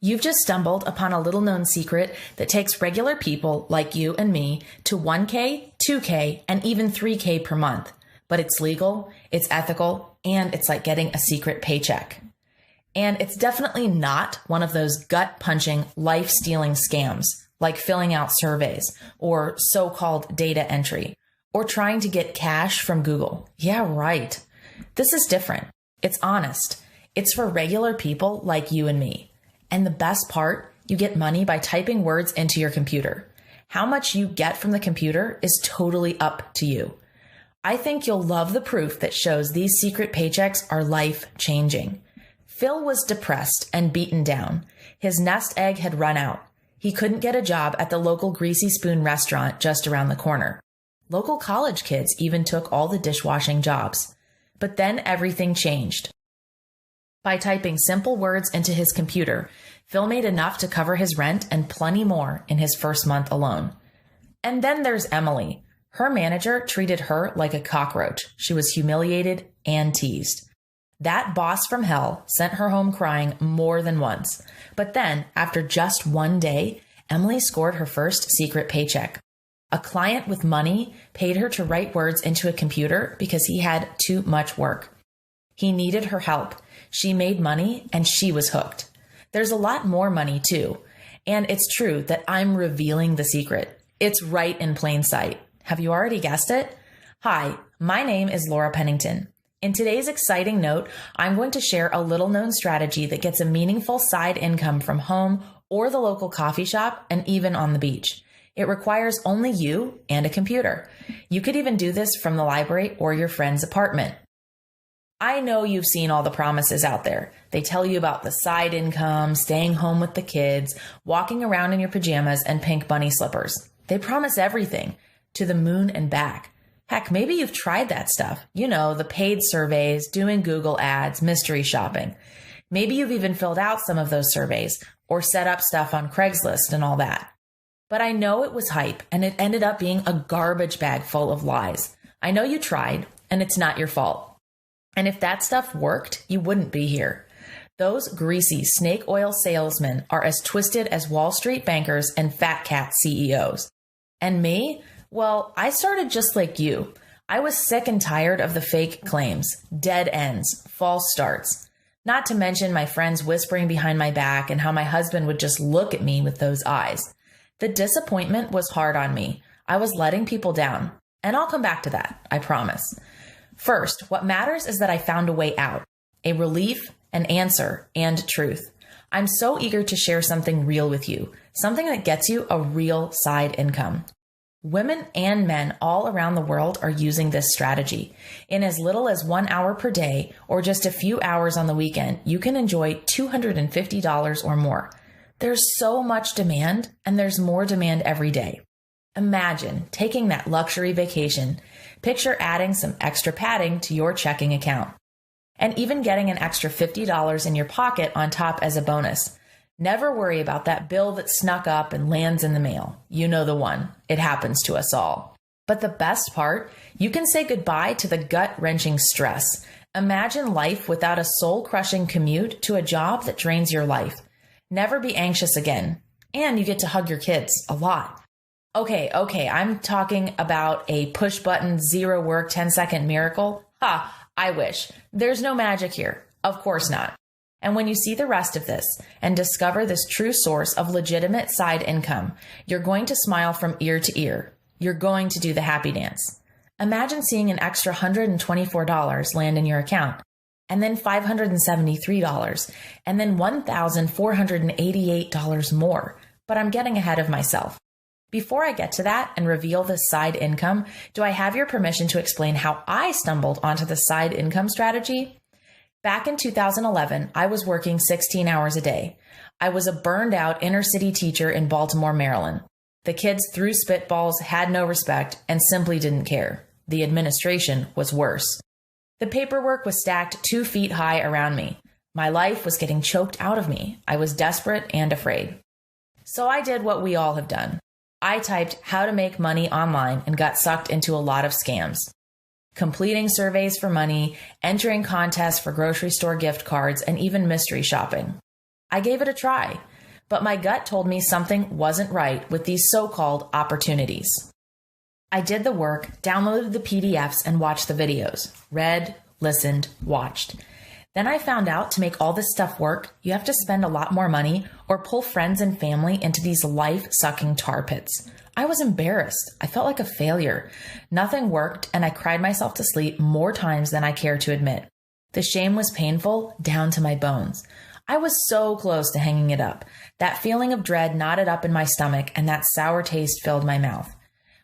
You've just stumbled upon a little known secret that takes regular people like you and me to 1K, 2K, and even 3K per month. But it's legal, it's ethical, and it's like getting a secret paycheck. And it's definitely not one of those gut-punching, life-stealing scams like filling out surveys or so-called data entry or trying to get cash from Google. Yeah, right. This is different. It's honest. It's for regular people like you and me. And the best part, you get money by typing words into your computer. How much you get from the computer is totally up to you. I think you'll love the proof that shows these secret paychecks are life-changing. Phil was depressed and beaten down. His nest egg had run out. He couldn't get a job at the local Greasy Spoon restaurant just around the corner. Local college kids even took all the dishwashing jobs. But then everything changed. By typing simple words into his computer, Phil made enough to cover his rent and plenty more in his first month alone. And then there's Emily. Her manager treated her like a cockroach. She was humiliated and teased. That boss from hell sent her home crying more than once. But then, after just one day, Emily scored her first secret paycheck. A client with money paid her to write words into a computer because he had too much work. He needed her help. She made money and she was hooked. There's a lot more money too. And it's true that I'm revealing the secret. It's right in plain sight. Have you already guessed it? Hi, my name is Laura Pennington. In today's exciting note, I'm going to share a little known strategy that gets a meaningful side income from home or the local coffee shop and even on the beach. It requires only you and a computer. You could even do this from the library or your friend's apartment. I know you've seen all the promises out there. They tell you about the side income, staying home with the kids, walking around in your pajamas and pink bunny slippers. They promise everything, to the moon and back. Heck, maybe you've tried that stuff. You know, the paid surveys, doing Google ads, mystery shopping. Maybe you've even filled out some of those surveys or set up stuff on Craigslist and all that. But I know it was hype and it ended up being a garbage bag full of lies. I know you tried and it's not your fault. And if that stuff worked, you wouldn't be here. Those greasy snake oil salesmen are as twisted as Wall Street bankers and fat cat CEOs. And me? Well, I started just like you. I was sick and tired of the fake claims, dead ends, false starts. Not to mention my friends whispering behind my back and how my husband would just look at me with those eyes. The disappointment was hard on me. I was letting people down. And I'll come back to that, I promise. First, what matters is that I found a way out, a relief, an answer, and truth. I'm so eager to share something real with you, something that gets you a real side income. Women and men all around the world are using this strategy. In as little as 1 hour per day or just a few hours on the weekend, you can enjoy $250 or more. There's so much demand, and there's more demand every day. Imagine taking that luxury vacation. Picture adding some extra padding to your checking account, and even getting an extra $50 in your pocket on top as a bonus. Never worry about that bill that snuck up and lands in the mail. You know the one. It happens to us all. But the best part, you can say goodbye to the gut-wrenching stress. Imagine life without a soul-crushing commute to a job that drains your life. Never be anxious again. And you get to hug your kids a lot. Okay, I'm talking about a push-button, zero-work, 10-second miracle. I wish. There's no magic here. Of course not. And when you see the rest of this and discover this true source of legitimate side income, you're going to smile from ear to ear. You're going to do the happy dance. Imagine seeing an extra $124 land in your account, and then $573, and then $1,488 more. But I'm getting ahead of myself. Before I get to that and reveal the side income, do I have your permission to explain how I stumbled onto the side income strategy? Back in 2011, I was working 16 hours a day. I was a burned out inner city teacher in Baltimore, Maryland. The kids threw spitballs, had no respect, and simply didn't care. The administration was worse. The paperwork was stacked 2 feet high around me. My life was getting choked out of me. I was desperate and afraid. So I did what we all have done. I typed how to make money online and got sucked into a lot of scams. Completing surveys for money, entering contests for grocery store gift cards, and even mystery shopping. I gave it a try. but my gut told me something wasn't right with these so-called opportunities. I did the work, downloaded the PDFs, and watched the videos. Read, listened, watched. Then I found out to make all this stuff work, you have to spend a lot more money or pull friends and family into these life-sucking tar pits. I was embarrassed. I felt like a failure. Nothing worked, and I cried myself to sleep more times than I care to admit. The shame was painful down to my bones. I was so close to hanging it up. That feeling of dread knotted up in my stomach, and that sour taste filled my mouth.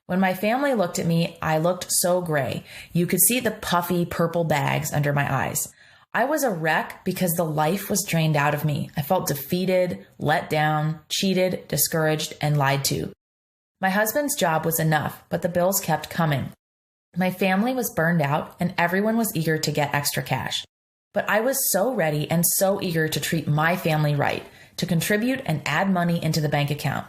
When my family looked at me, I looked so gray. You could see the puffy purple bags under my eyes. I was a wreck because the life was drained out of me. I felt defeated, let down, cheated, discouraged, and lied to. My husband's job was enough, but the bills kept coming. My family was burned out, and everyone was eager to get extra cash. But I was so ready and so eager to treat my family right, to contribute and add money into the bank account.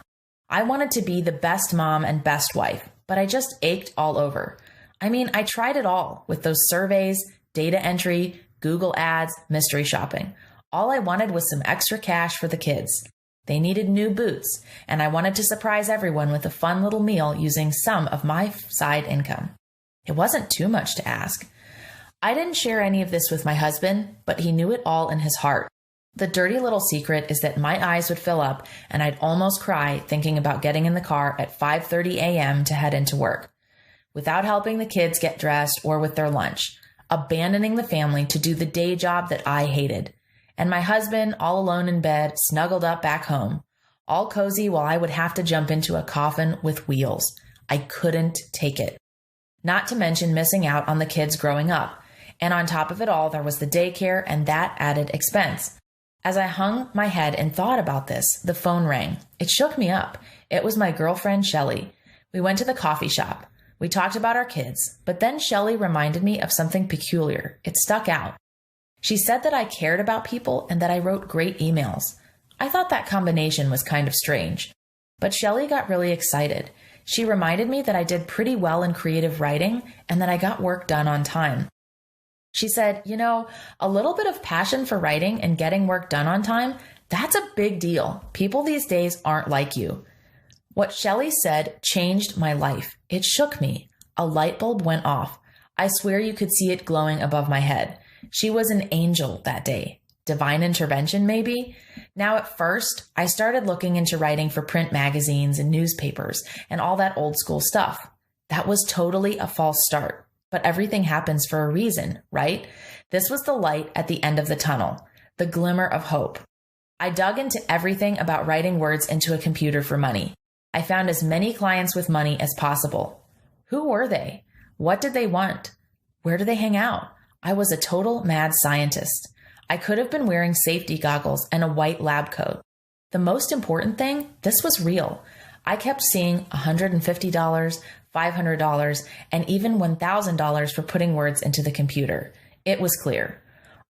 I wanted to be the best mom and best wife, but I just ached all over. I mean, I tried it all with those surveys, data entry, Google ads, mystery shopping. All I wanted was some extra cash for the kids. They needed new boots, and I wanted to surprise everyone with a fun little meal using some of my side income. It wasn't too much to ask. I didn't share any of this with my husband, but he knew it all in his heart. The dirty little secret is that my eyes would fill up and I'd almost cry thinking about getting in the car at 5:30 a.m. to head into work, without helping the kids get dressed or with their lunch, abandoning the family to do the day job that I hated, and my husband all alone in bed, snuggled up back home, all cozy while I would have to jump into a coffin with wheels. I couldn't take it. Not to mention missing out on the kids growing up. And on top of it all, there was the daycare and that added expense. As I hung my head and thought about this, the phone rang. It shook me up. It was my girlfriend, Shelly. We went to the coffee shop. We talked about our kids, but then Shelly reminded me of something peculiar. It stuck out. She said that I cared about people and that I wrote great emails. I thought that combination was kind of strange. But Shelly got really excited. She reminded me that I did pretty well in creative writing and that I got work done on time. She said, a little bit of passion for writing and getting work done on time, that's a big deal. People these days aren't like you. What Shelly said changed my life. It shook me. A light bulb went off. I swear you could see it glowing above my head. She was an angel that day. Divine intervention, maybe? Now, at first, I started looking into writing for print magazines and newspapers and all that old school stuff. That was totally a false start. But everything happens for a reason, right? This was the light at the end of the tunnel, the glimmer of hope. I dug into everything about writing words into a computer for money. I found as many clients with money as possible. Who were they? What did they want? Where do they hang out? I was a total mad scientist. I could have been wearing safety goggles and a white lab coat. The most important thing, this was real. I kept seeing $150, $500, and even $1,000 for putting words into the computer. It was clear.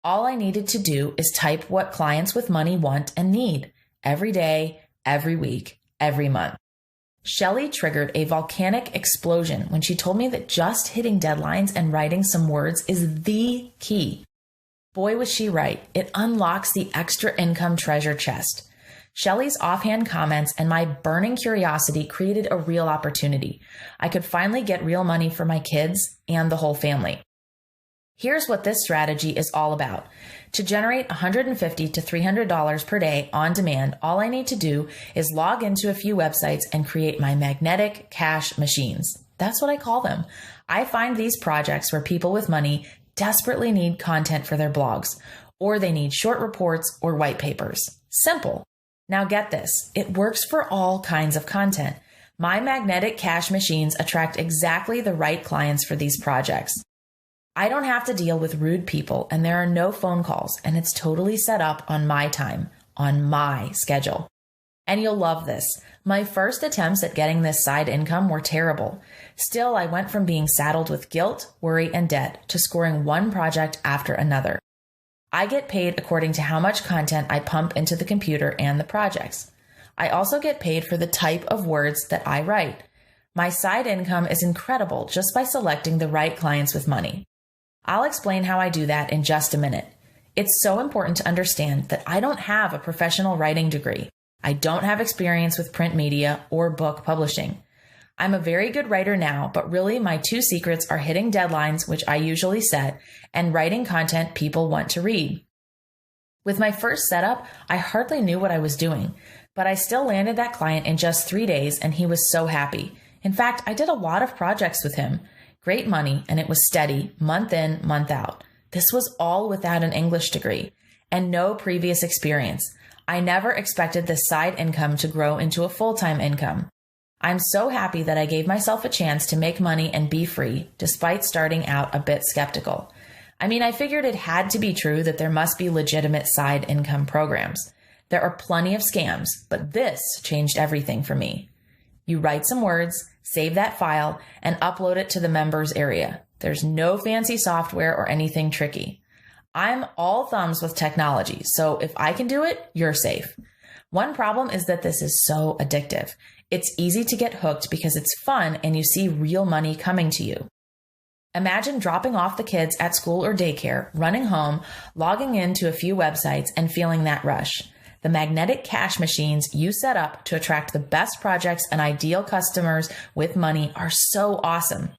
All I needed to do is type what clients with money want and need every day, every week, every month. Shelly triggered a volcanic explosion when she told me that just hitting deadlines and writing some words is the key. Boy, was she right. It unlocks the extra income treasure chest. Shelly's offhand comments and my burning curiosity created a real opportunity. I could finally get real money for my kids and the whole family. Here's what this strategy is all about. To generate $150 to $300 per day on demand, all I need to do is log into a few websites and create my magnetic cash machines. That's what I call them. I find these projects where people with money desperately need content for their blogs, or they need short reports or white papers. Simple. Now get this, it works for all kinds of content. My magnetic cash machines attract exactly the right clients for these projects. I don't have to deal with rude people and there are no phone calls, and it's totally set up on my time, on my schedule. And you'll love this. My first attempts at getting this side income were terrible. Still, I went from being saddled with guilt, worry, and debt to scoring one project after another. I get paid according to how much content I pump into the computer and the projects. I also get paid for the type of words that I write. My side income is incredible just by selecting the right clients with money. I'll explain how I do that in just a minute. It's so important to understand that I don't have a professional writing degree. I don't have experience with print media or book publishing. I'm a very good writer now, but really my two secrets are hitting deadlines, which I usually set, and writing content people want to read. With my first setup, I hardly knew what I was doing, but I still landed that client in just 3 days and he was so happy. In fact, I did a lot of projects with him. Great money, and it was steady, month in, month out. This was all without an English degree and no previous experience. I never expected this side income to grow into a full-time income. I'm so happy that I gave myself a chance to make money and be free, despite starting out a bit skeptical. I mean, I figured it had to be true that there must be legitimate side income programs. There are plenty of scams, but this changed everything for me. You write some words, save that file, and upload it to the members area. There's no fancy software or anything tricky. I'm all thumbs with technology, so if I can do it, you're safe. One problem is that this is so addictive. It's easy to get hooked because it's fun and you see real money coming to you. Imagine dropping off the kids at school or daycare, running home, logging into a few websites, and feeling that rush. The magnetic cash machines you set up to attract the best projects and ideal customers with money are so awesome.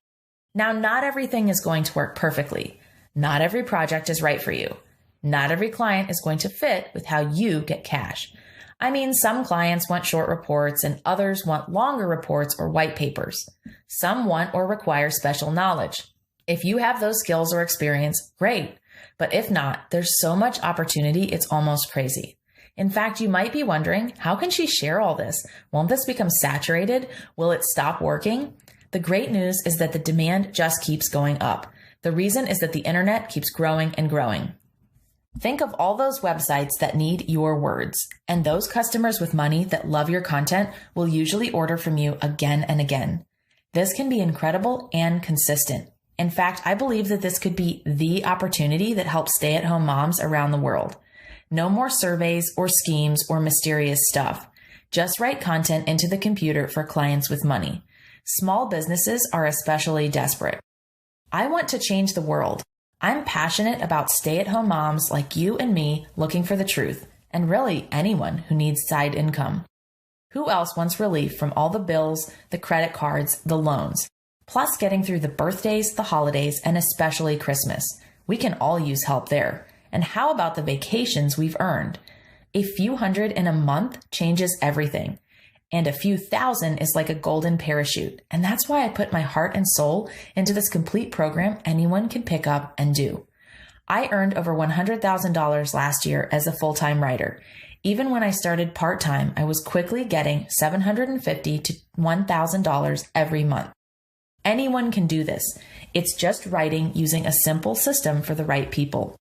Now, not everything is going to work perfectly. Not every project is right for you. Not every client is going to fit with how you get cash. I mean, some clients want short reports and others want longer reports or white papers. Some want or require special knowledge. If you have those skills or experience, great. But if not, there's so much opportunity, it's almost crazy. In fact, you might be wondering, how can she share all this? Won't this become saturated? Will it stop working? The great news is that the demand just keeps going up. The reason is that the internet keeps growing and growing. Think of all those websites that need your words, and those customers with money that love your content will usually order from you again and again. This can be incredible and consistent. In fact, I believe that this could be the opportunity that helps stay-at-home moms around the world. No more surveys or schemes or mysterious stuff. Just write content into the computer for clients with money. Small businesses are especially desperate. I want to change the world. I'm passionate about stay-at-home moms like you and me looking for the truth, and really anyone who needs side income. Who else wants relief from all the bills, the credit cards, the loans, plus getting through the birthdays, the holidays, and especially Christmas? We can all use help there. And how about the vacations we've earned? A few hundred in a month changes everything. And a few thousand is like a golden parachute. And that's why I put my heart and soul into this complete program anyone can pick up and do. I earned over $100,000 last year as a full-time writer. Even when I started part-time, I was quickly getting $750 to $1,000 every month. Anyone can do this. It's just writing using a simple system for the right people.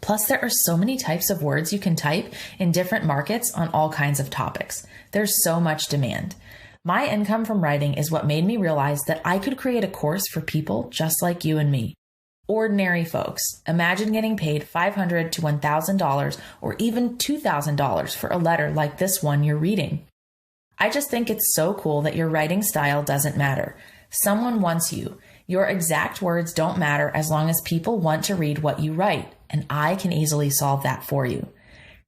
Plus, there are so many types of words you can type in different markets on all kinds of topics. There's so much demand. My income from writing is what made me realize that I could create a course for people just like you and me. Ordinary folks. Imagine getting paid $500 to $1,000 or even $2,000 for a letter like this one you're reading. I just think it's so cool that your writing style doesn't matter. Someone wants you. Your exact words don't matter as long as people want to read what you write, and I can easily solve that for you.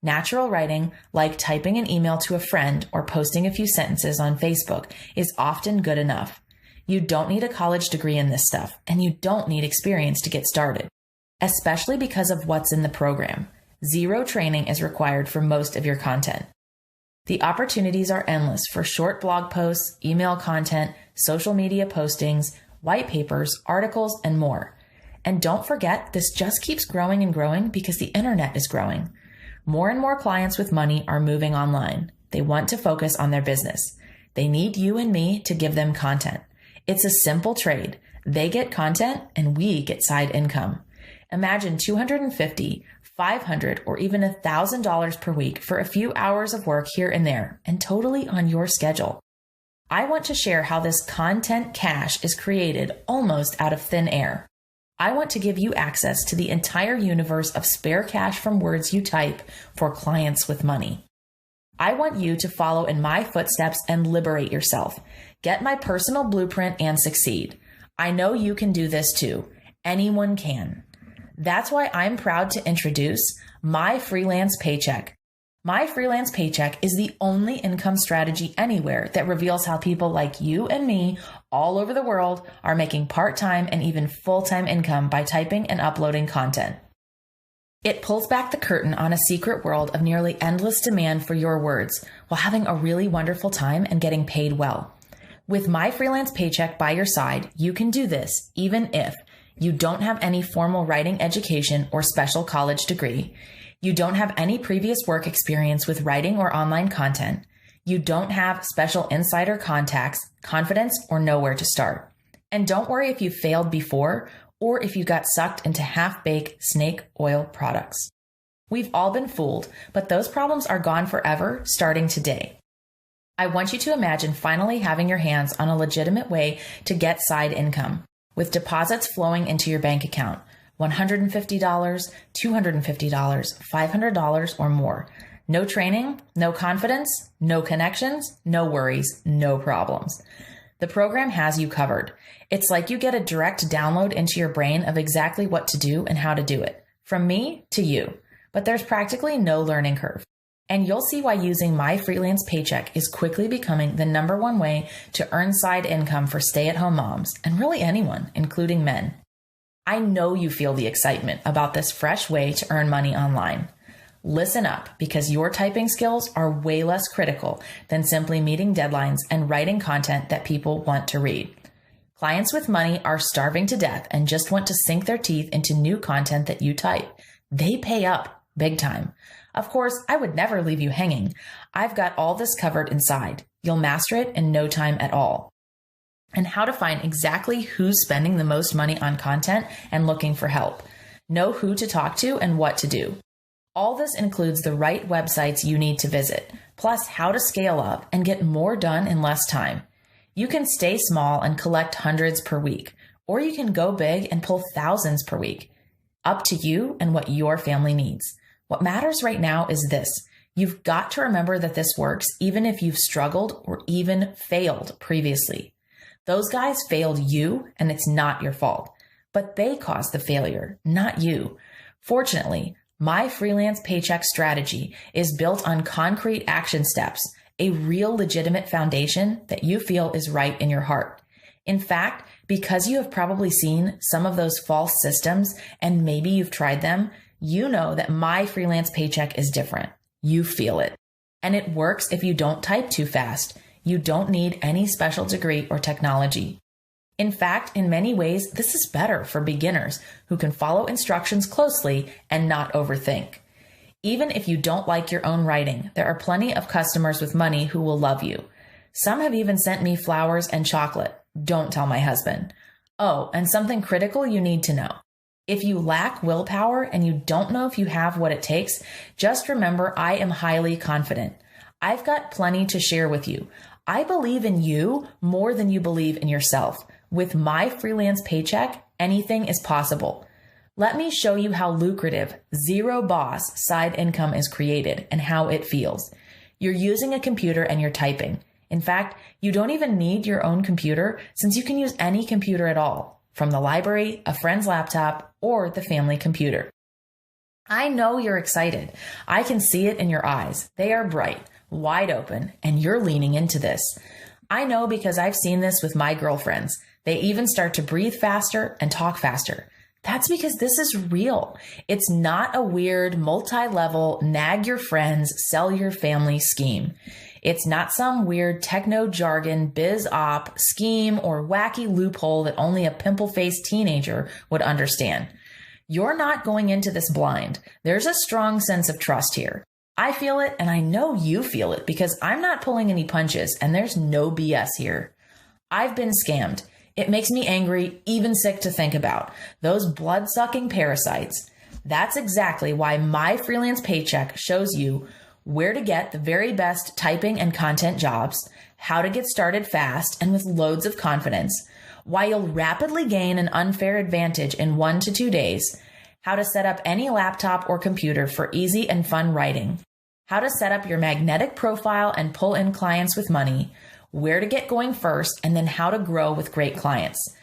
Natural writing, like typing an email to a friend or posting a few sentences on Facebook, is often good enough. You don't need a college degree in this stuff, and you don't need experience to get started, especially because of what's in the program. 0 training is required for most of your content. The opportunities are endless for short blog posts, email content, social media postings, white papers, articles, and more. And don't forget, this just keeps growing and growing because the internet is growing. More and more clients with money are moving online. They want to focus on their business. They need you and me to give them content. It's a simple trade. They get content and we get side income. Imagine $250, $500, or even $1,000 per week for a few hours of work here and there, and totally on your schedule. I want to share how this content cash is created almost out of thin air. I want to give you access to the entire universe of spare cash from words you type for clients with money. I want you to follow in my footsteps and liberate yourself. Get my personal blueprint and succeed. I know you can do this too. Anyone can. That's why I'm proud to introduce my freelance paycheck. My Freelance Paycheck is the only income strategy anywhere that reveals how people like you and me all over the world are making part-time and even full-time income by typing and uploading content. It pulls back the curtain on a secret world of nearly endless demand for your words while having a really wonderful time and getting paid well. With My Freelance Paycheck by your side, you can do this even if you don't have any formal writing education or special college degree. You don't have any previous work experience with writing or online content. You don't have special insider contacts, confidence, or know where to start. And don't worry if you failed before or if you got sucked into half-baked snake oil products. We've all been fooled, but those problems are gone forever starting today. I want you to imagine finally having your hands on a legitimate way to get side income, with deposits flowing into your bank account. $150, $250, $500 or more. No training, no confidence, no connections, no worries, no problems. The program has you covered. It's like you get a direct download into your brain of exactly what to do and how to do it, from me to you. But there's practically no learning curve. And you'll see why using My Freelance Paycheck is quickly becoming the #1 way to earn side income for stay-at-home moms, and really anyone, including men. I know you feel the excitement about this fresh way to earn money online. Listen up, because your typing skills are way less critical than simply meeting deadlines and writing content that people want to read. Clients with money are starving to death and just want to sink their teeth into new content that you type. They pay up big time. Of course, I would never leave you hanging. I've got all this covered inside. You'll master it in no time at all. And how to find exactly who's spending the most money on content and looking for help. Know who to talk to and what to do. All this includes the right websites you need to visit, plus how to scale up and get more done in less time. You can stay small and collect hundreds per week, or you can go big and pull thousands per week. Up to you and what your family needs. What matters right now is this. You've got to remember that this works even if you've struggled or even failed previously. Those guys failed you, and it's not your fault, but they caused the failure, not you. Fortunately, My Freelance Paycheck strategy is built on concrete action steps, a real legitimate foundation that you feel is right in your heart. In fact, because you have probably seen some of those false systems and maybe you've tried them, you know that My Freelance Paycheck is different. You feel it. And it works if you don't type too fast. You don't need any special degree or technology. In fact, in many ways, this is better for beginners who can follow instructions closely and not overthink. Even if you don't like your own writing, there are plenty of customers with money who will love you. Some have even sent me flowers and chocolate. Don't tell my husband. Oh, and something critical you need to know. If you lack willpower and you don't know if you have what it takes, just remember I am highly confident. I've got plenty to share with you. I believe in you more than you believe in yourself. With My Freelance Paycheck, anything is possible. Let me show you how lucrative, zero boss side income is created and how it feels. You're using a computer and you're typing. In fact, you don't even need your own computer since you can use any computer at all, from the library, a friend's laptop, or the family computer. I know you're excited. I can see it in your eyes. They are bright, wide open, and you're leaning into this. I know because I've seen this with my girlfriends. They even start to breathe faster and talk faster. That's because this is real. It's not a weird multi-level nag your friends, sell your family scheme. It's not some weird techno jargon, biz op scheme or wacky loophole that only a pimple-faced teenager would understand. You're not going into this blind. There's a strong sense of trust here. I feel it, and I know you feel it because I'm not pulling any punches and there's no BS here. I've been scammed. It makes me angry, even sick to think about. Those blood-sucking parasites. That's exactly why My Freelance Paycheck shows you where to get the very best typing and content jobs, how to get started fast and with loads of confidence, why you'll rapidly gain an unfair advantage in 1 to 2 days, how to set up any laptop or computer for easy and fun writing, how to set up your magnetic profile and pull in clients with money, where to get going first, and then how to grow with great clients.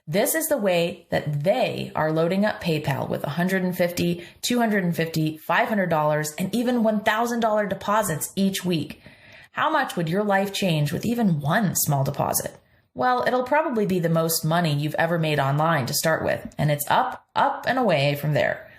This is the way that they are loading up PayPal with $150, $250, $500, and even $1,000 deposits each week. How much would your life change with even one small deposit? Well, it'll probably be the most money you've ever made online to start with, and it's up, up, and away from there.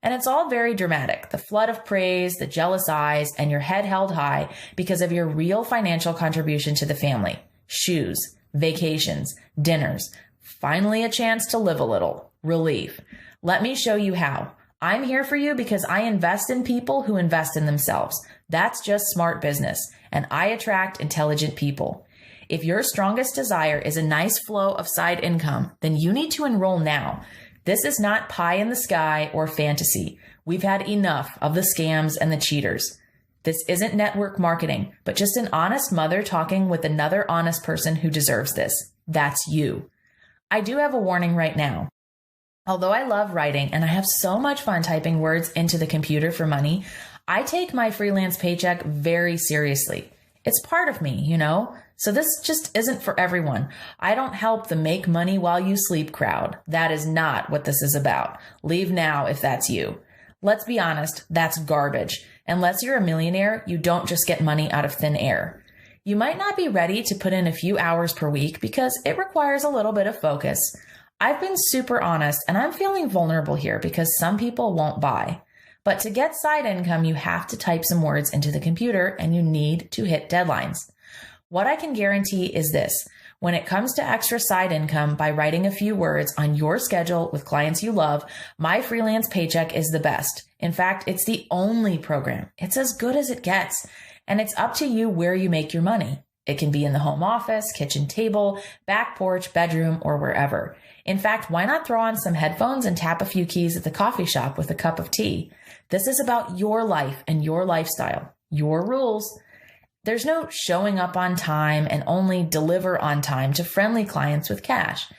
And it's all very dramatic. The flood of praise, the jealous eyes, and your head held high because of your real financial contribution to the family. Shoes, vacations, dinners, finally a chance to live a little. Relief. Let me show you how. I'm here for you because I invest in people who invest in themselves. That's just smart business, and I attract intelligent people. If your strongest desire is a nice flow of side income, then you need to enroll now. This is not pie in the sky or fantasy. We've had enough of the scams and the cheaters. This isn't network marketing, but just an honest mother talking with another honest person who deserves this. That's you. I do have a warning right now. Although I love writing and I have so much fun typing words into the computer for money, I take my freelance paycheck very seriously. It's part of me, So this just isn't for everyone. I don't help the make money while you sleep crowd. That is not what this is about. Leave now if that's you. Let's be honest, that's garbage. Unless you're a millionaire, you don't just get money out of thin air. You might not be ready to put in a few hours per week because it requires a little bit of focus. I've been super honest and I'm feeling vulnerable here because some people won't buy. But to get side income, you have to type some words into the computer and you need to hit deadlines. What I can guarantee is this. When it comes to extra side income by writing a few words on your schedule with clients you love, my freelance paycheck is the best. In fact, it's the only program. It's as good as it gets. And it's up to you where you make your money. It can be in the home office, kitchen table, back porch, bedroom, or wherever. In fact, why not throw on some headphones and tap a few keys at the coffee shop with a cup of tea? This is about your life and your lifestyle, your rules. There's no showing up on time and only deliver on time to friendly clients with cash.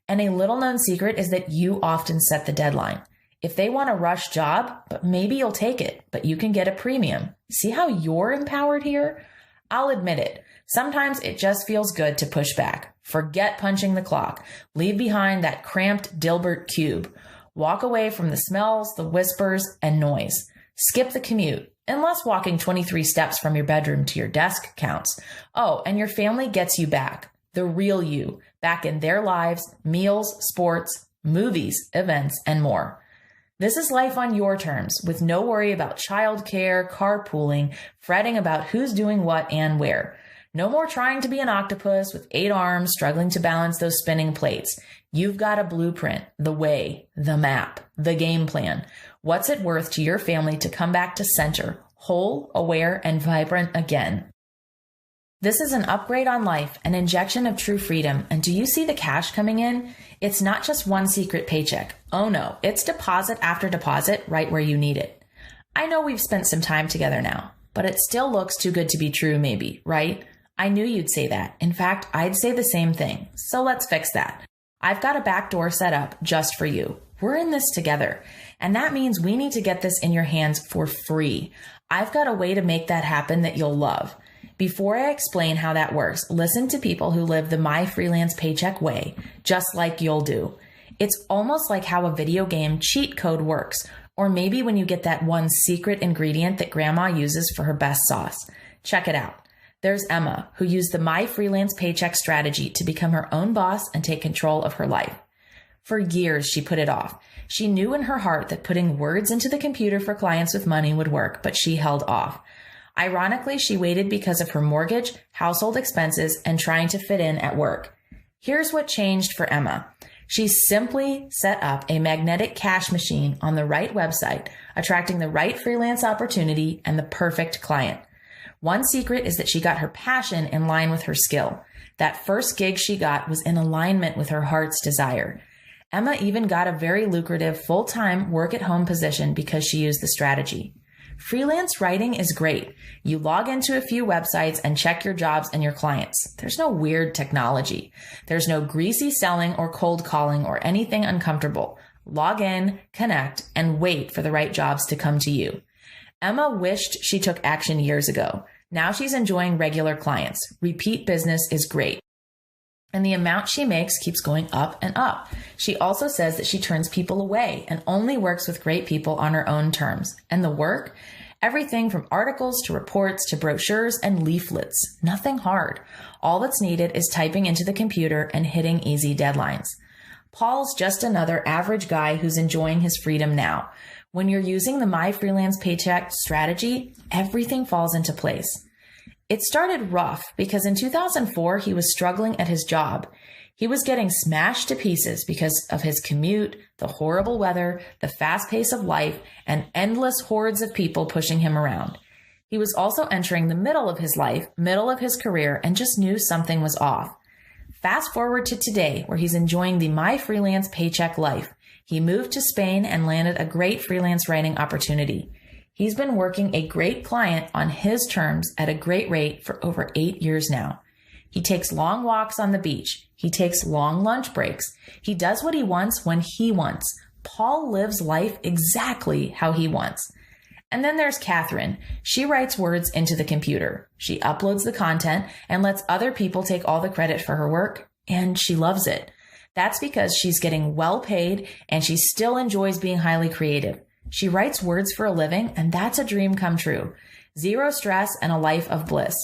And a little known secret is that you often set the deadline. If they want a rush job, but maybe you'll take it, but you can get a premium. See how you're empowered here? I'll admit it. Sometimes it just feels good to push back. Forget punching the clock. Leave behind that cramped Dilbert cube. Walk away from the smells, the whispers, and noise. Skip the commute. Unless walking 23 steps from your bedroom to your desk counts. Oh, and your family gets you back. The real you. Back in their lives, meals, sports, movies, events, and more. This is life on your terms, with no worry about childcare, carpooling, fretting about who's doing what and where. No more trying to be an octopus with 8 arms, struggling to balance those spinning plates. You've got a blueprint, the way, the map, the game plan. What's it worth to your family to come back to center, whole, aware, and vibrant again? This is an upgrade on life, an injection of true freedom. And do you see the cash coming in? It's not just one secret paycheck. Oh no, it's deposit after deposit right where you need it. I know we've spent some time together now, but it still looks too good to be true maybe, right? I knew you'd say that. In fact, I'd say the same thing. So let's fix that. I've got a back door set up just for you. We're in this together. And that means we need to get this in your hands for free. I've got a way to make that happen that you'll love. Before I explain how that works, listen to people who live the My Freelance Paycheck way, just like you'll do. It's almost like how a video game cheat code works, or maybe when you get that one secret ingredient that grandma uses for her best sauce. Check it out. There's Emma, who used the My Freelance Paycheck strategy to become her own boss and take control of her life. For years, she put it off. She knew in her heart that putting words into the computer for clients with money would work, but she held off. Ironically, she waited because of her mortgage, household expenses, and trying to fit in at work. Here's what changed for Emma. She simply set up a magnetic cash machine on the right website, attracting the right freelance opportunity and the perfect client. One secret is that she got her passion in line with her skill. That first gig she got was in alignment with her heart's desire. Emma even got a very lucrative full-time work-at-home position because she used the strategy. Freelance writing is great. You log into a few websites and check your jobs and your clients. There's no weird technology. There's no greasy selling or cold calling or anything uncomfortable. Log in, connect, and wait for the right jobs to come to you. Emma wished she took action years ago. Now she's enjoying regular clients. Repeat business is great. And the amount she makes keeps going up and up. She also says that she turns people away and only works with great people on her own terms. And the work? Everything from articles to reports to brochures and leaflets. Nothing hard. All that's needed is typing into the computer and hitting easy deadlines. Paul's just another average guy who's enjoying his freedom now. When you're using the My Freelance Paycheck strategy, everything falls into place. It started rough because in 2004, he was struggling at his job. He was getting smashed to pieces because of his commute, the horrible weather, the fast pace of life, and endless hordes of people pushing him around. He was also entering the middle of his life, middle of his career, and just knew something was off. Fast forward to today, where he's enjoying the My Freelance Paycheck life. He moved to Spain and landed a great freelance writing opportunity. He's been working a great client on his terms at a great rate for over 8 years now. He takes long walks on the beach. He takes long lunch breaks. He does what he wants when he wants. Paul lives life exactly how he wants. And then there's Catherine. She writes words into the computer. She uploads the content and lets other people take all the credit for her work. And she loves it. That's because she's getting well paid and she still enjoys being highly creative. She writes words for a living, and that's a dream come true. Zero stress and a life of bliss.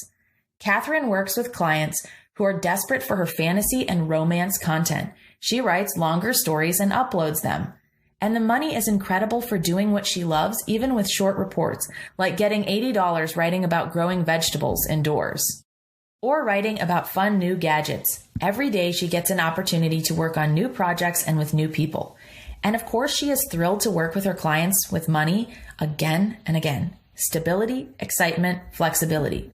Catherine works with clients who are desperate for her fantasy and romance content. She writes longer stories and uploads them. And the money is incredible for doing what she loves, even with short reports, like getting $80 writing about growing vegetables indoors. Or writing about fun new gadgets. Every day she gets an opportunity to work on new projects and with new people. And of course, she is thrilled to work with her clients with money again and again. Stability, excitement, flexibility.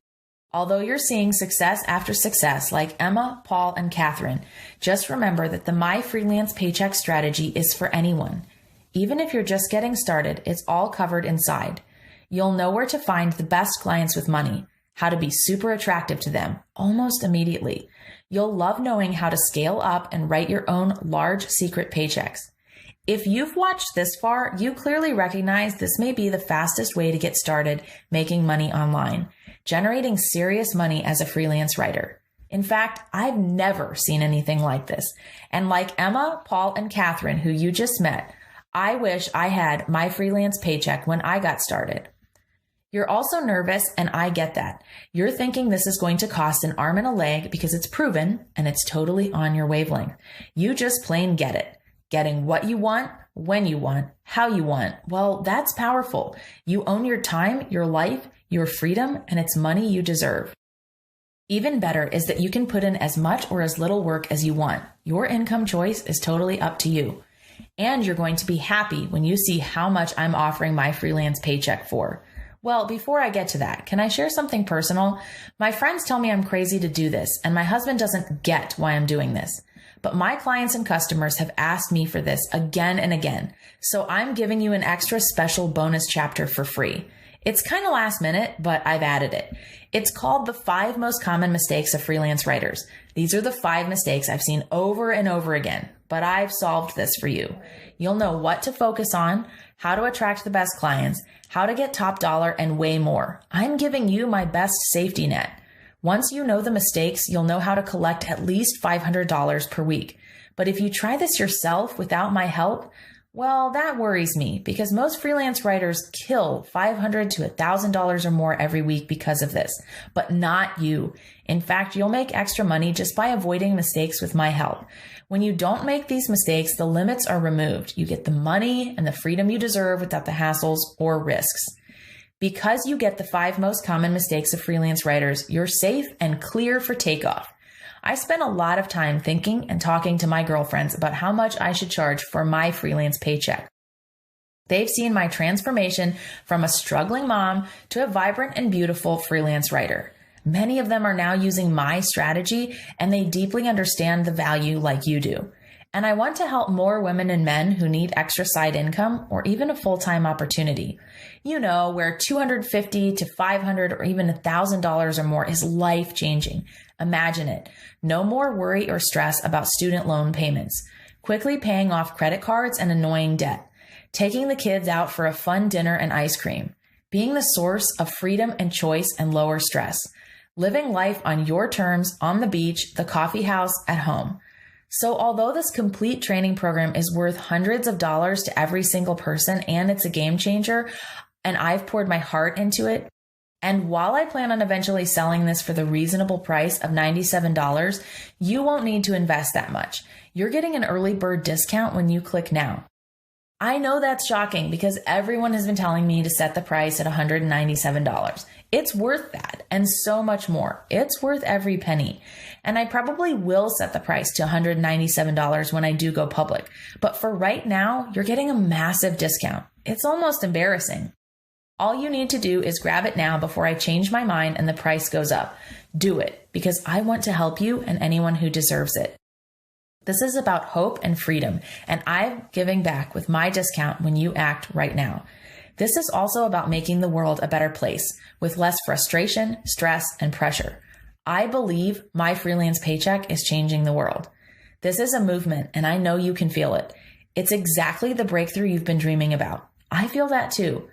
Although you're seeing success after success like Emma, Paul, and Catherine, just remember that the My Freelance Paycheck strategy is for anyone. Even if you're just getting started, it's all covered inside. You'll know where to find the best clients with money, how to be super attractive to them almost immediately. You'll love knowing how to scale up and write your own large secret paychecks. If you've watched this far, you clearly recognize this may be the fastest way to get started making money online, generating serious money as a freelance writer. In fact, I've never seen anything like this. And like Emma, Paul, and Catherine, who you just met, I wish I had My Freelance Paycheck when I got started. You're also nervous, and I get that. You're thinking this is going to cost an arm and a leg because it's proven and it's totally on your wavelength. You just plain get it. Getting what you want, when you want, how you want. Well, that's powerful. You own your time, your life, your freedom, and it's money you deserve. Even better is that you can put in as much or as little work as you want. Your income choice is totally up to you. And you're going to be happy when you see how much I'm offering My Freelance Paycheck for. Well, before I get to that, can I share something personal? My friends tell me I'm crazy to do this, and my husband doesn't get why I'm doing this. But my clients and customers have asked me for this again and again. So I'm giving you an extra special bonus chapter for free. It's kind of last minute, but I've added it. It's called The 5 Most Common Mistakes of Freelance Writers. These are the 5 mistakes I've seen over and over again, but I've solved this for you. You'll know what to focus on, how to attract the best clients, how to get top dollar, and way more. I'm giving you my best safety net. Once you know the mistakes, you'll know how to collect at least $500 per week. But if you try this yourself without my help, well, that worries me because most freelance writers kill $500 to $1,000 or more every week because of this, but not you. In fact, you'll make extra money just by avoiding mistakes with my help. When you don't make these mistakes, the limits are removed. You get the money and the freedom you deserve without the hassles or risks. Because you get the 5 most common mistakes of freelance writers, you're safe and clear for takeoff. I spent a lot of time thinking and talking to my girlfriends about how much I should charge for My Freelance Paycheck. They've seen my transformation from a struggling mom to a vibrant and beautiful freelance writer. Many of them are now using my strategy, and they deeply understand the value like you do. And I want to help more women and men who need extra side income or even a full-time opportunity. You know, where $250 to $500 or even $1,000 or more is life-changing. Imagine it. No more worry or stress about student loan payments. Quickly paying off credit cards and annoying debt. Taking the kids out for a fun dinner and ice cream. Being the source of freedom and choice and lower stress. living life on your terms, on the beach, the coffee house, at home. So although this complete training program is worth hundreds of dollars to every single person and it's a game changer, and I've poured my heart into it, and while I plan on eventually selling this for the reasonable price of $97, you won't need to invest that much. You're getting an early bird discount when you click now. I know that's shocking because everyone has been telling me to set the price at $197. It's worth that and so much more. It's worth every penny. And I probably will set the price to $197 when I do go public. But for right now, you're getting a massive discount. It's almost embarrassing. All you need to do is grab it now before I change my mind and the price goes up. Do it because I want to help you and anyone who deserves it. This is about hope and freedom, and I'm giving back with my discount when you act right now. This is also about making the world a better place with less frustration, stress, and pressure. I believe my freelance paycheck is changing the world. This is a movement, and I know you can feel it. It's exactly the breakthrough you've been dreaming about. I feel that too.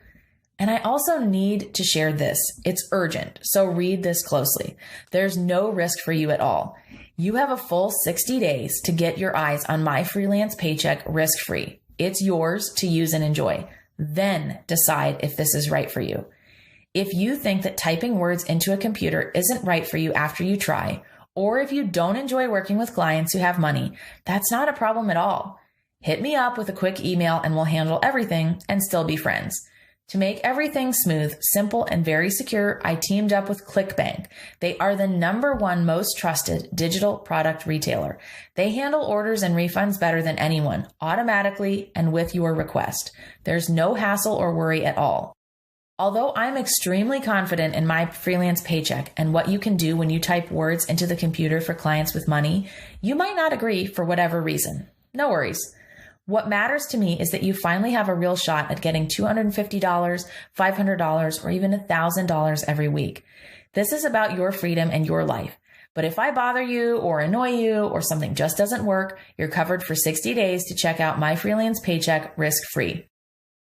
And I also need to share this. It's urgent, so read this closely. There's no risk for you at all. You have a full 60 days to get your eyes on my freelance paycheck risk-free. It's yours to use and enjoy. Then decide if this is right for you. If you think that typing words into a computer isn't right for you after you try, or if you don't enjoy working with clients who have money, that's not a problem at all. Hit me up with a quick email and we'll handle everything and still be friends. To make everything smooth, simple, and very secure, I teamed up with ClickBank. They are the #1 most trusted digital product retailer. They handle orders and refunds better than anyone, automatically and with your request. There's no hassle or worry at all. Although I'm extremely confident in my freelance paycheck and what you can do when you type words into the computer for clients with money, you might not agree for whatever reason. No worries. What matters to me is that you finally have a real shot at getting $250, $500, or even $1,000 every week. This is about your freedom and your life. But if I bother you or annoy you or something just doesn't work, you're covered for 60 days to check out my freelance paycheck risk-free.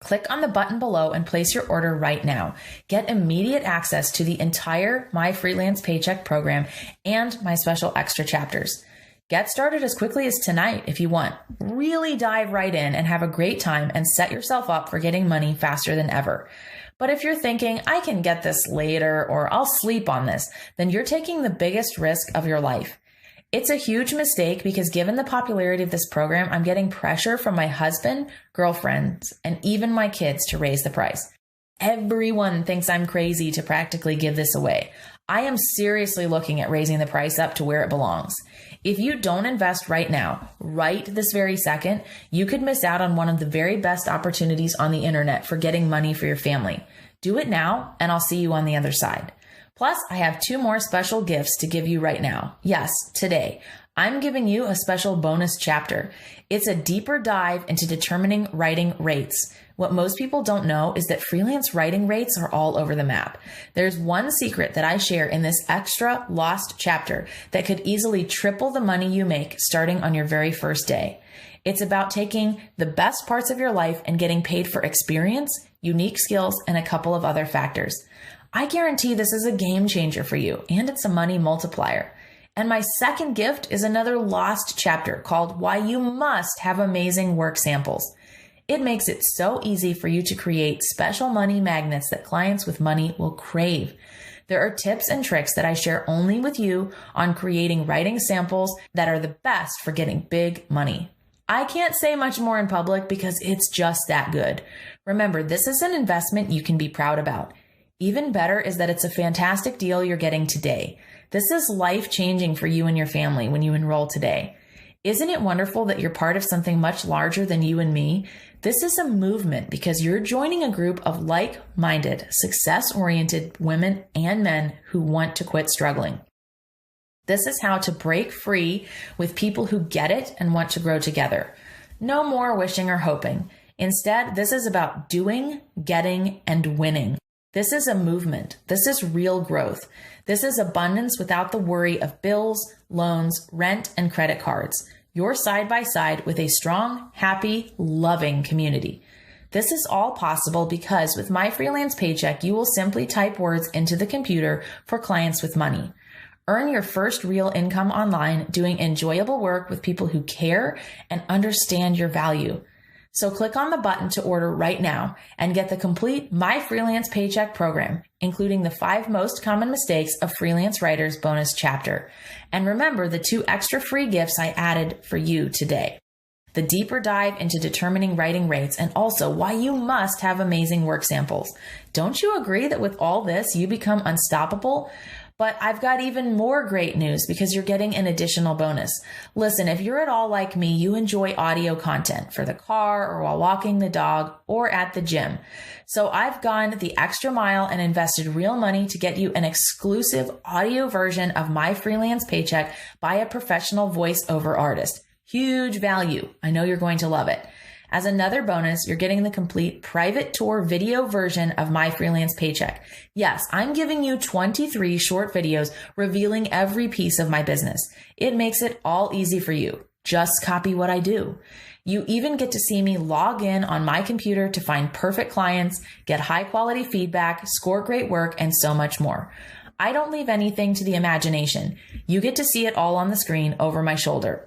Click on the button below and place your order right now. Get immediate access to the entire My Freelance Paycheck program and my special extra chapters. Get started as quickly as tonight if you want. Really dive right in and have a great time and set yourself up for getting money faster than ever. But if you're thinking, I can get this later or I'll sleep on this, then you're taking the biggest risk of your life. It's a huge mistake because given the popularity of this program, I'm getting pressure from my husband, girlfriends, and even my kids to raise the price. Everyone thinks I'm crazy to practically give this away. I am seriously looking at raising the price up to where it belongs. If you don't invest right now, right this very second, you could miss out on one of the very best opportunities on the internet for getting money for your family. Do it now, and I'll see you on the other side. Plus, I have 2 more special gifts to give you right now. Yes, today. I'm giving you a special bonus chapter. It's a deeper dive into determining writing rates. What most people don't know is that freelance writing rates are all over the map. There's one secret that I share in this extra lost chapter that could easily triple the money you make starting on your very first day. It's about taking the best parts of your life and getting paid for experience, unique skills, and a couple of other factors. I guarantee this is a game changer for you, and it's a money multiplier. And my second gift is another lost chapter called Why You Must Have Amazing Work Samples. It makes it so easy for you to create special money magnets that clients with money will crave. There are tips and tricks that I share only with you on creating writing samples that are the best for getting big money. I can't say much more in public because it's just that good. Remember, this is an investment you can be proud about. Even better is that it's a fantastic deal you're getting today. This is life-changing for you and your family when you enroll today. Isn't it wonderful that you're part of something much larger than you and me? This is a movement because you're joining a group of like-minded, success-oriented women and men who want to quit struggling. This is how to break free with people who get it and want to grow together. No more wishing or hoping. Instead, this is about doing, getting, and winning. This is a movement. This is real growth. This is abundance without the worry of bills, loans, rent, and credit cards. You're side by side with a strong, happy, loving community. This is all possible because with My Freelance Paycheck, you will simply type words into the computer for clients with money. Earn your first real income online doing enjoyable work with people who care and understand your value. So click on the button to order right now and get the complete My Freelance Paycheck program, including the 5 most common mistakes of freelance writers bonus chapter. And remember the 2 extra free gifts I added for you today. The deeper dive into determining writing rates and also why you must have amazing work samples. Don't you agree that with all this, you become unstoppable? But I've got even more great news because you're getting an additional bonus. Listen, if you're at all like me, you enjoy audio content for the car or while walking the dog or at the gym. So I've gone the extra mile and invested real money to get you an exclusive audio version of My Freelance Paycheck by a professional voiceover artist. Huge value. I know you're going to love it. As another bonus, you're getting the complete private tour video version of My Freelance Paycheck. Yes, I'm giving you 23 short videos revealing every piece of my business. It makes it all easy for you. Just copy what I do. You even get to see me log in on my computer to find perfect clients, get high quality feedback, score great work, and so much more. I don't leave anything to the imagination. You get to see it all on the screen over my shoulder.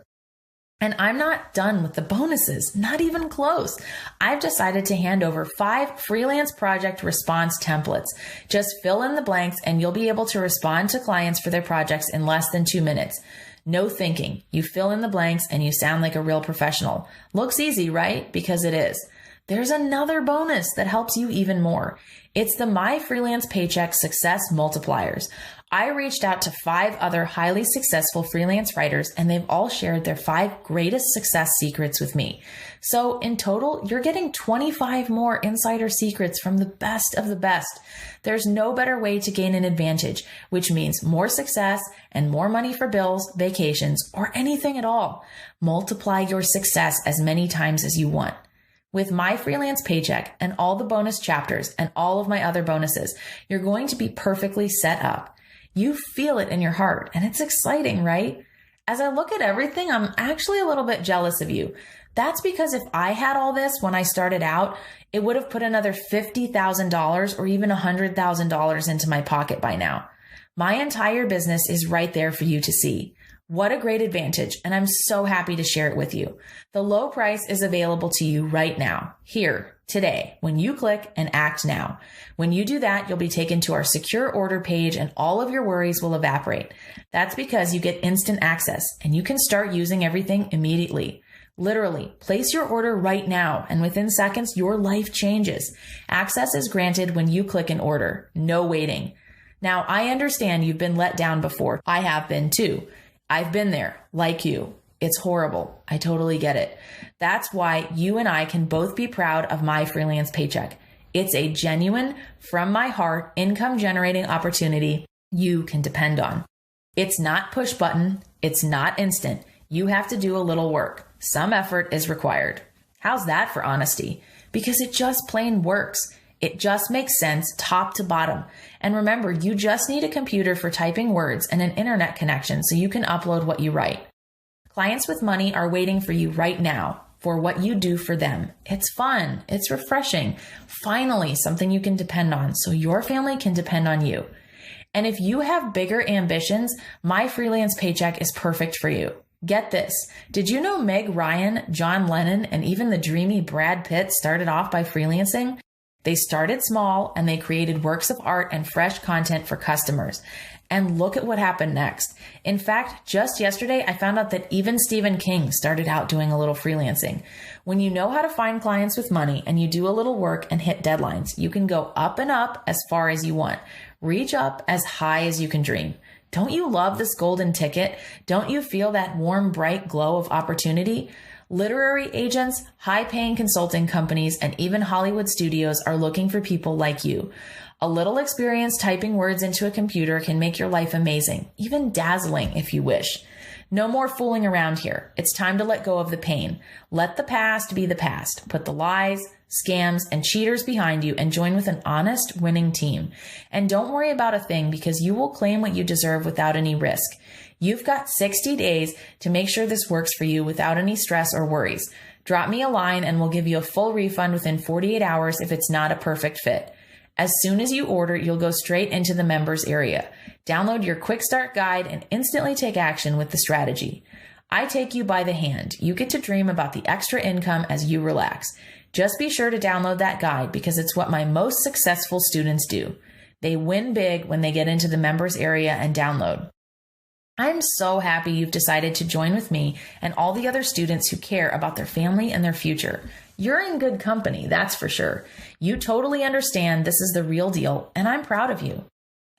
And I'm not done with the bonuses, not even close. I've decided to hand over 5 freelance project response templates. Just fill in the blanks and you'll be able to respond to clients for their projects in less than 2 minutes. No thinking. You fill in the blanks and you sound like a real professional. Looks easy, right? Because it is. There's another bonus that helps you even more. It's the My Freelance Paycheck Success Multipliers. I reached out to 5 other highly successful freelance writers, and they've all shared their 5 greatest success secrets with me. So in total, you're getting 25 more insider secrets from the best of the best. There's no better way to gain an advantage, which means more success and more money for bills, vacations, or anything at all. Multiply your success as many times as you want. With My Freelance Paycheck and all the bonus chapters and all of my other bonuses, you're going to be perfectly set up. You feel it in your heart, and it's exciting, right? As I look at everything, I'm actually a little bit jealous of you. That's because if I had all this when I started out, it would have put another $50,000 or even $100,000 into my pocket by now. My entire business is right there for you to see. What a great advantage, and I'm so happy to share it with you. The low price is available to you right now, here, today, when you click and act now. When you do that, you'll be taken to our secure order page and all of your worries will evaporate. That's because you get instant access and you can start using everything immediately. Literally, place your order right now, and within seconds, your life changes. Access is granted when you click and order. No waiting. Now, I understand you've been let down before. I have been too. I've been there, like you. It's horrible. I totally get it. That's why you and I can both be proud of My Freelance Paycheck. It's a genuine, from my heart, income generating opportunity you can depend on. It's not push button. It's not instant. You have to do a little work. Some effort is required. How's that for honesty? Because it just plain works. It just makes sense top to bottom. And remember, you just need a computer for typing words and an internet connection so you can upload what you write. Clients with money are waiting for you right now for what you do for them. It's fun. It's refreshing. Finally, something you can depend on so your family can depend on you. And if you have bigger ambitions, My Freelance Paycheck is perfect for you. Get this. Did you know Meg Ryan, John Lennon, and even the dreamy Brad Pitt started off by freelancing? They started small and they created works of art and fresh content for customers. And look at what happened next. In fact, just yesterday, I found out that even Stephen King started out doing a little freelancing. When you know how to find clients with money and you do a little work and hit deadlines, you can go up and up as far as you want. Reach up as high as you can dream. Don't you love this golden ticket? Don't you feel that warm, bright glow of opportunity? Literary agents, high-paying consulting companies, and even Hollywood studios are looking for people like you. A little experience typing words into a computer can make your life amazing, even dazzling if you wish. No more fooling around here. It's time to let go of the pain. Let the past be the past. Put the lies, scams, and cheaters behind you and join with an honest, winning team. And don't worry about a thing because you will claim what you deserve without any risk. You've got 60 days to make sure this works for you without any stress or worries. Drop me a line and we'll give you a full refund within 48 hours if it's not a perfect fit. As soon as you order, you'll go straight into the members area. Download your quick start guide and instantly take action with the strategy. I take you by the hand. You get to dream about the extra income as you relax. Just be sure to download that guide because it's what my most successful students do. They win big when they get into the members area and download. I'm so happy you've decided to join with me and all the other students who care about their family and their future. You're in good company, that's for sure. You totally understand this is the real deal, and I'm proud of you.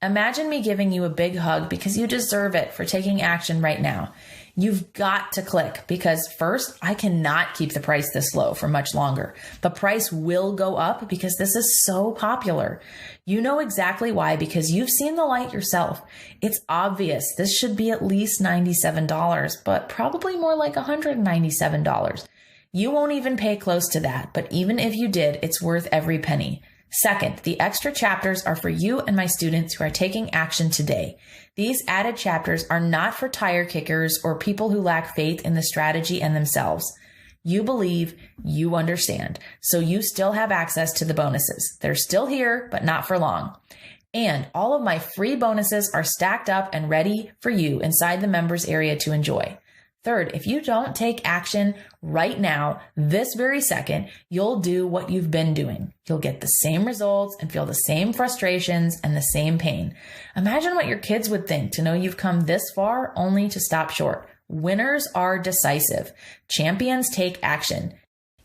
Imagine me giving you a big hug because you deserve it for taking action right now. You've got to click because first, I cannot keep the price this low for much longer. The price will go up because this is so popular. You know exactly why because you've seen the light yourself. It's obvious this should be at least $97, but probably more like $197. You won't even pay close to that, but even if you did, it's worth every penny. Second, the extra chapters are for you and my students who are taking action today. These added chapters are not for tire kickers or people who lack faith in the strategy and themselves. You believe, you understand, so you still have access to the bonuses. They're still here, but not for long. And all of my free bonuses are stacked up and ready for you inside the members area to enjoy. Third, if you don't take action right now, this very second, you'll do what you've been doing. You'll get the same results and feel the same frustrations and the same pain. Imagine what your kids would think to know you've come this far only to stop short. Winners are decisive. Champions take action.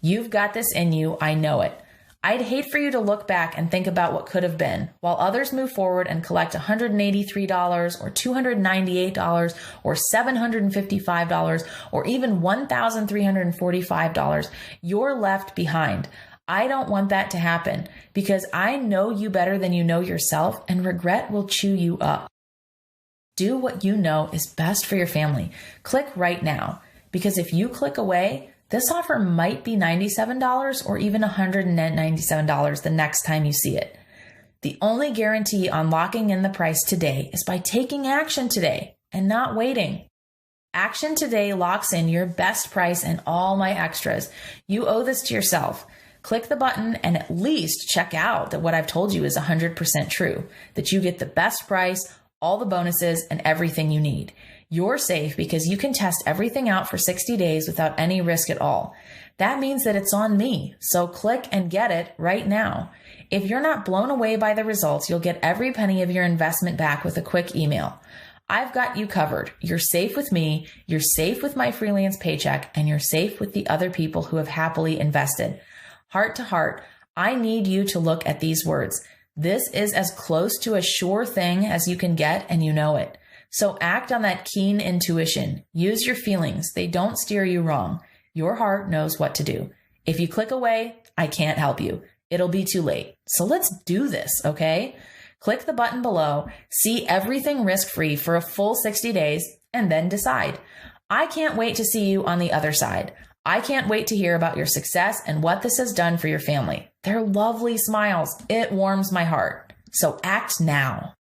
You've got this in you. I know it. I'd hate for you to look back and think about what could have been, while others move forward and collect $183 or $298 or $755 or even $1,345. You're left behind. I don't want that to happen because I know you better than you know yourself, and regret will chew you up. Do what you know is best for your family. Click right now, because if you click away, this offer might be $97 or even $197 the next time you see it. The only guarantee on locking in the price today is by taking action today and not waiting. Action today locks in your best price and all my extras. You owe this to yourself. Click the button and at least check out that what I've told you is 100% true, that you get the best price, all the bonuses, and everything you need. You're safe because you can test everything out for 60 days without any risk at all. That means that it's on me. So click and get it right now. If you're not blown away by the results, you'll get every penny of your investment back with a quick email. I've got you covered. You're safe with me. You're safe with my freelance paycheck, and you're safe with the other people who have happily invested. Heart to heart, I need you to look at these words. This is as close to a sure thing as you can get, and you know it. So act on that keen intuition. Use your feelings. They don't steer you wrong. Your heart knows what to do. If you click away, I can't help you. It'll be too late. So let's do this, okay? Click the button below, see everything risk-free for a full 60 days, and then decide. I can't wait to see you on the other side. I can't wait to hear about your success and what this has done for your family. They're lovely smiles. It warms my heart. So act now.